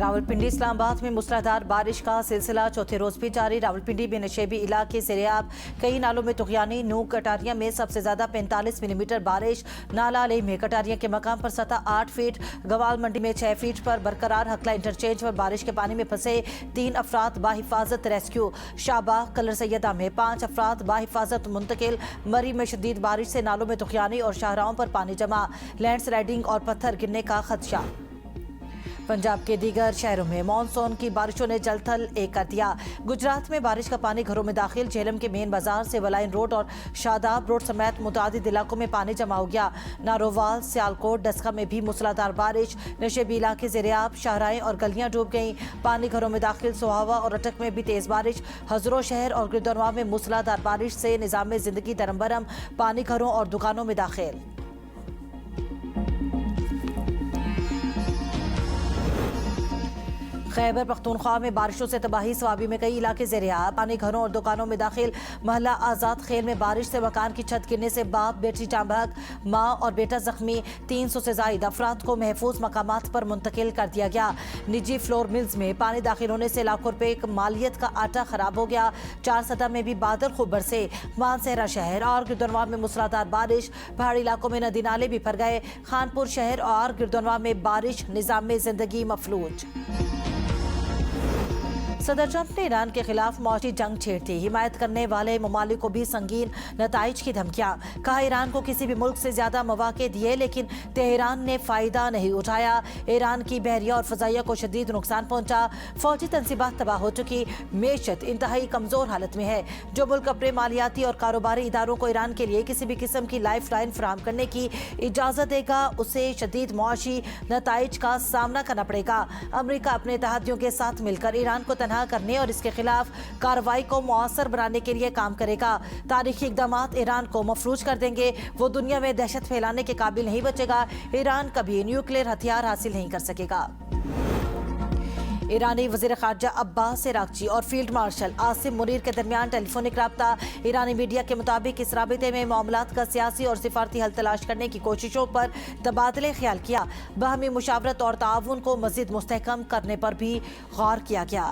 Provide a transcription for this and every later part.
रावलपिंडी इस्लामाबाद में मूसलाधार बारिश का सिलसिला चौथे रोज भी जारी। रावलपिंडी में नशेबी इलाके से रेआब, कई नालों में तुगयानी। नूक कटारिया में सबसे ज्यादा 45 मिलीमीटर बारिश। नाला अली में कटारिया के मकाम पर सतह 8 फीट, गवाल मंडी में 6 फीट पर बरकरार। हकला इंटरचेंज पर बारिश के पानी में फंसे 3 अफराद बाहिफाजत रेस्क्यू। शाहबाग कलर सैयदा में 5 अफराद बाहिफाजत मुंतकिल। मरी में शदीद बारिश से नालों में तुगयानी और शाहराहों पर पानी जमा। लैंड स्लाइडिंग और पत्थर गिरने का खदशा। पंजाब के दीगर शहरों में मानसून की बारिशों ने जलथल एक कर दिया। गुजरात में बारिश का पानी घरों में दाखिल। झेलम के मेन बाजार से वलाइन रोड और शादाब रोड समेत मुतादिद इलाकों में पानी जमा हो गया। नारोवाल, सियालकोट, डस्का में भी मूसलाधार बारिश। नशेबी इलाके से रेआब, शाहराएं और गलियां डूब गईं। पानी घरों में दाखिल। सोहावा और अटक में भी तेज बारिश। हजरो शहर और गिरदनवा में मूसलाधार बारिश से निजाम जिंदगी दरम बरम। पानी घरों और दुकानों में दाखिल। खैबर पख्तूनख्वा में बारिशों से तबाही। स्वाबी में कई इलाके से रेआब, पानी घरों और दुकानों में दाखिल। महल्ला आज़ाद खेल में बारिश से मकान की छत गिरने से बाप बेटी टांबक, माँ और बेटा जख्मी। 300 से जायद अफराद को महफूज मकामात पर मुंतकिल कर दिया गया। निजी फ्लोर मिल्स में पानी दाखिल होने से लाखों रुपए मालियत का आटा खराब हो गया। 4 सतह में भी बादल खूब बरसे। मानसहरा शहर और गिरदनवा में मूसलाधार बारिश। पहाड़ी इलाकों में नदी नाले भी भर गए। खानपुर शहर और गिरदनवा में बारिश, निजाम जिंदगी मफलूज। सदर ट्रंप ने ईरान के खिलाफ मौजी जंग छेड़ दी। हिमायत करने वाले ममालिक को भी संगीन नताइज की धमकियां। कहा ईरान को किसी भी मुल्क से ज्यादा मौके दिए लेकिन तेहरान ने फायदा नहीं उठाया। ईरान की बहरिया और फजाइया को शदीद नुकसान पहुंचा। फौजी तंसीबात तबाह हो चुकी। मेशत इंतहाई कमजोर हालत में है। जो मुल्क अपने मालियाती और कारोबारी इदारों को ईरान के लिए किसी भी किस्म की लाइफ लाइन फराहम करने की इजाजत देगा उसे शदीद मुआशी नताइज का सामना करना पड़ेगा। अमरीका अपने इत्तेहादियों के साथ मिलकर ईरान को करने और इसके खिलाफ कार्रवाई को मुअस्सर बनाने के लिए काम करेगा। तारीखी इक़दामात ईरान को मफलूज कर देंगे। वो दुनिया में दहशत फैलाने के काबिल नहीं बचेगा। ईरान कभी न्यूक्लियर हथियार हासिल नहीं कर सकेगा। ईरानी वज़ीर ख़ारजा अब्बास इराक़ची और फील्ड मार्शल आसिम मुनीर के दरमियान टेलीफोनिक राब्ता। ईरानी मीडिया के मुताबिक इस राबिते में मामलात का सियासी और सिफारती हल तलाश करने की कोशिशों पर तबादले ख्याल किया। बाहमी मुशावरत और ताउन को मज़ीद मुस्तहकम करने पर भी गौर किया गया।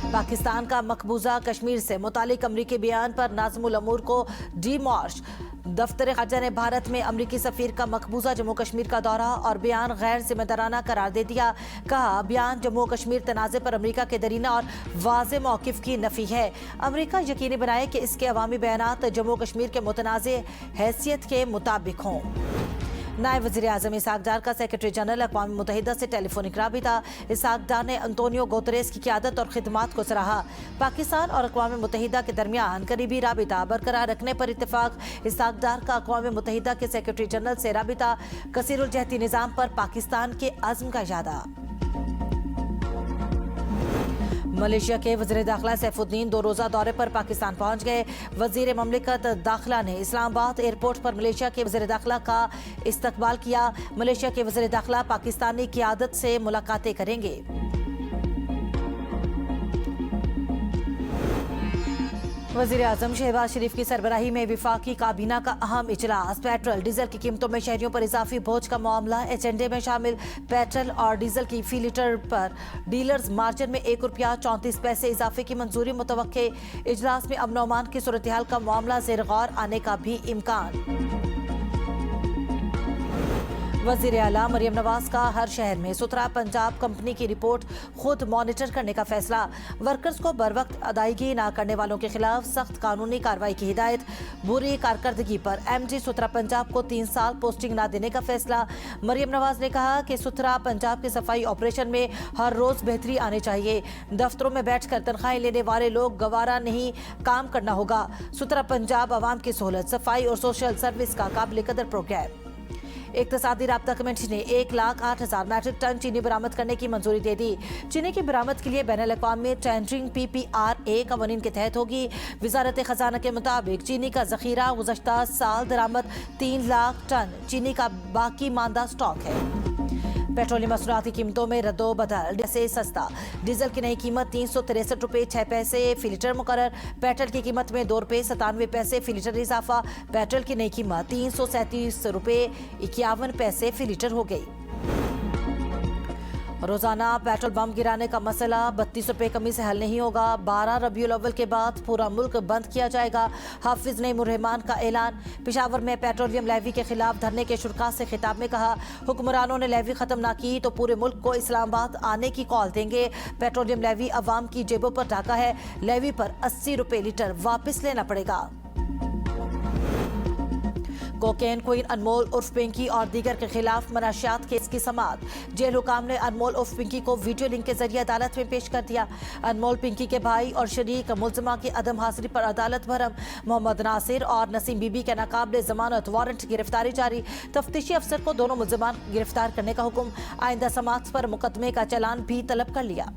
पाकिस्तान का मकबूजा कश्मीर से मुतालिक अमरीकी बयान पर नाज़िमुल अमूर को डीमॉर्श। दफ्तर खारजा ने भारत में अमरीकी सफीर का मकबूजा जम्मू कश्मीर का दौरा और बयान गैर जिम्मेदाराना करार दे दिया। कहा बयान जम्मू कश्मीर तनाज़े पर अमरीका के दरीना और वाज़े मौक़िफ़ की नफ़ी है। अमरीका यकीनी बनाए कि इसके अवामी बयानात जम्मू कश्मीर के मुतनाज़े हैसियत के मुताबिक हों। नायब वज़ीर आज़म इसहाक डार का सेक्रेटरी जनरल अक़वाम मुत्तहिदा से टेलीफोनिक राबिता। इसहाक डार ने अंतोनियो गुतेरेस की क़यादत और खिदमात को सराहा। पाकिस्तान और अक़वाम मुत्तहिदा के दरमियान करीबी राबिता बरकरार रखने पर इत्तेफाक। इसहाक डार का अक़वाम मुत्तहिदा के सेक्रेटरी जनरल से राबिता। कसीरुल जहती निज़ाम पर पाकिस्तान के अज़्म का इजादा। मलेशिया के वज़ीर दाखिला सैफुद्दीन 2 रोज़ा दौरे पर पाकिस्तान पहुंच गए। वज़ीर ममलिकत दाखिला ने इस्लामाबाद एयरपोर्ट पर मलेशिया के वज़ीर दाखिला का इस्तकबाल किया। मलेशिया के वज़ीर दाखिला पाकिस्तानी क़यादत से मुलाकातें करेंगे। वज़ीर आज़म शहबाज शरीफ की सरबराही में विफाकी काबीना का अहम इजलास। पेट्रोल डीजल की कीमतों में शहरियों पर इजाफी बोझ का मामला एजेंडे में शामिल। पेट्रोल और डीजल की फी लीटर पर डीलर्स मार्जिन में ₹1.34 इजाफे की मंजूरी मुतवक्के। इजलास में अमन अमान की सूरत हाल का मामला ज़ेर गौर आने का भी इम्कान। वज़ीर आला मरियम नवाज का हर शहर में सुथरा पंजाब कंपनी की रिपोर्ट खुद मॉनिटर करने का फैसला। वर्कर्स को बर वक्त अदायगी न करने वालों के खिलाफ सख्त कानूनी कार्रवाई की हिदायत। बुरी कारकर्दगी पर एमडी सुथरा पंजाब को 3 साल पोस्टिंग न देने का फैसला। मरियम नवाज ने कहा कि सुथरा पंजाब के सफाई ऑपरेशन में हर रोज बेहतरी आनी चाहिए। दफ्तरों में बैठकर तनख्वाहें लेने वाले लोग गवारा नहीं, काम करना होगा। सुथरा पंजाब आवाम की सहूलत, सफाई और सोशल सर्विस का काबिल कदर प्रोग्राम। इक़्तिसादी राब्ता कमेटी ने 1,08,000 मैट्रिक टन चीनी बरामद करने की मंजूरी दे दी। चीनी की बरामद के लिए बैनुल अक़वामी टेंडरिंग PPRA कवानीन के तहत होगी। वज़ारत ख़ज़ाना के मुताबिक चीनी का ज़ख़ीरा गुज़श्ता साल दरामद 3 लाख टन चीनी का बाकी मांदा स्टॉक है। पेट्रोलियम मसनूआती कीमतों में रद्दोबदल से सस्ता। डीजल की नई कीमत 363 रुपये 6 पैसे फी लीटर मुकर्रर। पेट्रोल की कीमत में 2 रुपये 97 पैसे फी लीटर इजाफा। पेट्रोल की नई कीमत 337 रुपये 51 पैसे फी लीटर हो गई। रोजाना पेट्रोल बम गिराने का मसला 32 रुपये कमी से हल नहीं होगा। 12 रबीउल अव्वल के बाद पूरा मुल्क बंद किया जाएगा। हाफिज नईम उर रहमान का ऐलान। पेशावर में पेट्रोलियम लेवी के खिलाफ धरने के शुरा से खिताब में कहा, हुक्मरानों ने लेवी खत्म ना की तो पूरे मुल्क को इस्लामाबाद आने की कॉल देंगे। पेट्रोलियम लेवी अवाम की जेबों पर डाका है। लेवी पर 80 रुपये लीटर वापस लेना पड़ेगा। कोकेन क्वीन अनमोल उर्फ पिंकी और दीगर के खिलाफ मनाशियात केस की समाअत। जेल हुकाम ने अनमोल उर्फ पिंकी को वीडियो लिंक के जरिए अदालत में पेश कर दिया। अनमोल पिंकी के भाई और शरीक मुलजमा की अदम हाजिरी पर अदालत भरम। मोहम्मद नासिर और नसीम बीबी के नाकाबिले जमानत वारंट गिरफ्तारी जारी। तफ्तीशी अफसर को दोनों मुलजमान गिरफ्तार करने का हुक्म। आइंदा समाअत पर मुकदमे का चालान भी तलब कर लिया।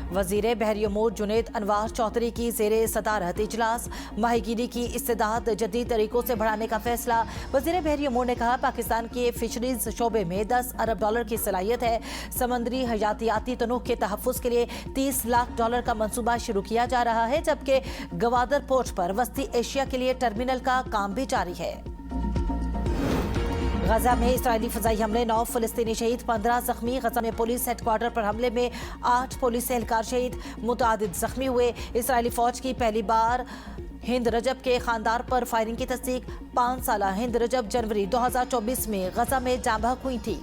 वजीर बहरी अमूर जुनैद अनवार चौधरी की ज़ेरे सदारत इजलास। माहीगीरी की इस्तेदाद जदीद तरीकों से बढ़ाने का फैसला। वजीर बहरी अमूर ने कहा, पाकिस्तान के फिशरीज शोबे में 10 अरब डॉलर की सलाहियत है। समंदरी हयातियाती तनूह के तहफ़्फ़ुज़ के लिए 30 लाख डॉलर का मंसूबा शुरू किया जा रहा है, जबकि गवादर पोर्ट पर वस्ती एशिया के लिए टर्मिनल का काम भी जारी है। गजा में इस्राएली फजाई हमले, 9 फलस्तीनी शहीद, 15 जख्मी। गजा में पुलिस हेडक्वार्टर पर हमले में 8 पुलिस एहलकार शहीद, मुतादिद जख्मी हुए। इस्राएली फौज की पहली बार हिंद रजब के खानदार पर फायरिंग की तस्दीक। 5 साला हिंद रजब जनवरी 2024 में गजा में जाँ बहक हुई थी।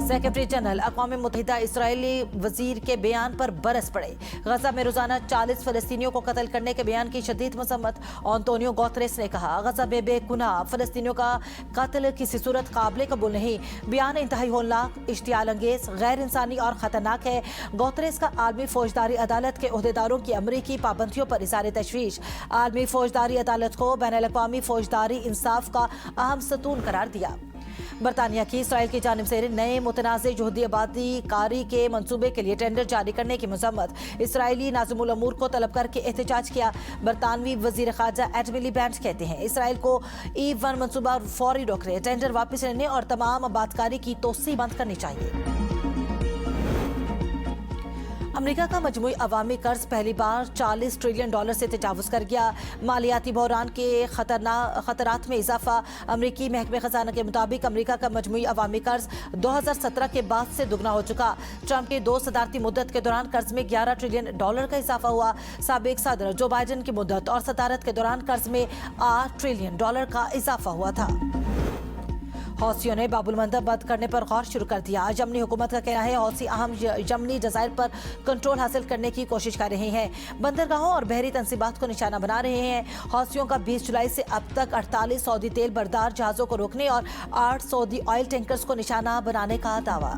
सेक्रेटरी जनरल अक़वाम मुत्तहिदा इसराइली वजीर के बयान पर बरस पड़े। गजा में रोजाना 40 फलस्तीनियों को कत्ल करने के बयान की शदीद मजम्मत। एंटोनियो गुतेरेस ने कहा, गजा में बेगुनाह फलस्तीनियों का कत्ल किसी सूरत काबिल कबूल नहीं। बयान इंतहाई होलनाक, इश्तियाल अंगेज, गैर इंसानी और खतरनाक है। गुतेरेस का आलमी फौजदारी अदालत के ओहदेदारों की अमरीकी पाबंदियों पर इज़हार तशवीश। आलमी फौजदारी अदालत को बैनुल अक़वामी फौजदारी इंसाफ का अहम सतून करार दिया। बरतानिया की इसराइल की जानिब से नए मुतनाज़ यहूदी आबादी कारी के मंसूबे के लिए टेंडर जारी करने की मजम्मत। इसराइली नाज़िमुल अमूर को तलब करके एहतजाज किया। बरतानवी वजीर खारजा एड मिलीबैंड कहते हैं, इसराइल को E1 मंसूबा फौरी रोकने, टेंडर वापस लेने और तमाम आबादकारी की तोसी बंद करनी चाहिए। अमेरिका का मजमूई अवामी कर्ज पहली बार $40 ट्रिलियन से तजावुज़ कर गया। मालियाती बहरान के खतरात में इजाफा। अमरीकी महकमे खजाना के मुताबिक अमेरिका का मजमूई अवामी कर्ज 2017 के बाद से दुगना हो चुका। ट्रंप की 2 सदारती मुद्दत के दौरान कर्ज में $11 ट्रिलियन का इजाफा हुआ। साबिक सदर जो बाइडन की मुद्दत और सदारत के दौरान कर्ज में $8 ट्रिलियन का इजाफा हुआ था। हौसियों ने बाबुल मंदब बंद करने पर गौर शुरू कर दिया। यमनी हुकूमत का कहना है, हौसी अहम यमनी जज़ायर पर कंट्रोल हासिल करने की कोशिश कर रहे हैं। बंदरगाहों और बहरी तंसीबात को निशाना बना रहे हैं। हौसियों का 20 जुलाई से अब तक 48 सऊदी तेल बरदार जहाज़ों को रोकने और 8 सऊदी ऑयल टैंकर्स को निशाना बनाने का दावा।